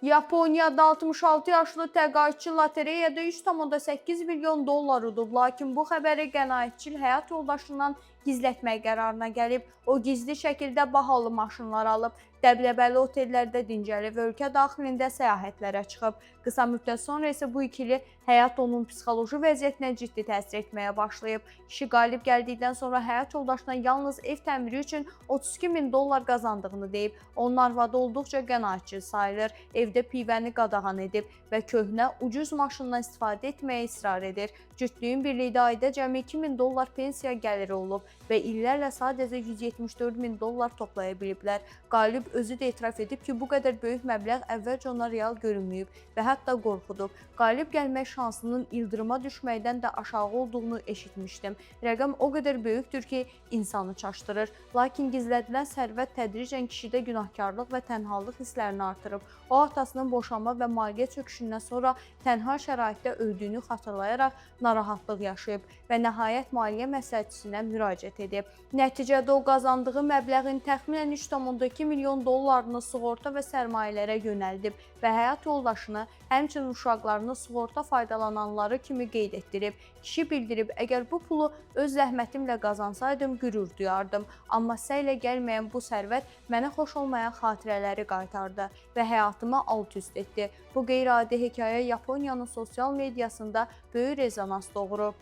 Yaponiyada 66 yaşlı təqaüdçü lotereyada 3,8 milyon dollar udub, lakin bu xəbəri qənaətçil həyat yoldaşından gizlətmək qərarına gəlib. O gizli şəkildə bahalı maşınlar alıb, dəbdəbəli otellərdə dincəlib və ölkə daxilində səyahətlərə çıxıb. Qısa müddət sonra isə bu ikili həyat onun psixoloji vəziyyətinə ciddi təsir etməyə başlayıb. Kişi qalib gəldikdən sonra həyat yoldaşına yalnız ev təmiri üçün 32 min dollar qazandığını deyib. Onun arvadı olduqca qənaətçil sayılır, evdə pivəni qadağan edib və köhnə, ucuz maşından istifadə etməyə israr edir. Cütlüyün birlikdə ayda cəmi 2 min dollar pensiya gəliri olub və illərlə sadəcə 174 min dollar toplaya biliblər. Qalib özü də etiraf edib ki, bu qədər böyük məbləğ əvvəlcə ona real görünməyib və hətta qorxudub. Qalib gəlmək şansının ildırıma düşməkdən də aşağı olduğunu eşitmişdim. Rəqəm o qədər böyükdür ki, insanı çaşdırır. Lakin gizlədilən sərvət tədricən kişidə günahkarlıq və tənhalıq hisslərini artırıb. O, atasının boşanma və maliyyə çöküşündən sonra tənha şəraitdə öldüyünü xatırlayaraq narahatlıq yaşayıb və nəhayət maliyyə məsləhətçisinə müraciət edib. Nəticədə o, qazandığı məbləğin təxminən 3,2 milyon dollarını sığorta və sərmayələrə yönəldib və həyat yoldaşını, həmçinin uşaqlarını sığorta faydalananları kimi qeyd etdirib. Kişi bildirib, əgər bu pulu öz zəhmətimlə qazansaydım qürur duyardım, amma səylə gəlməyən bu sərvət mənə xoş olmayan xatirələri qaytardı və həyatımı alt-üst etdi. Bu qeyri-adi hekayə Yaponiyanın sosial mediasında böyük rezonans doğurub.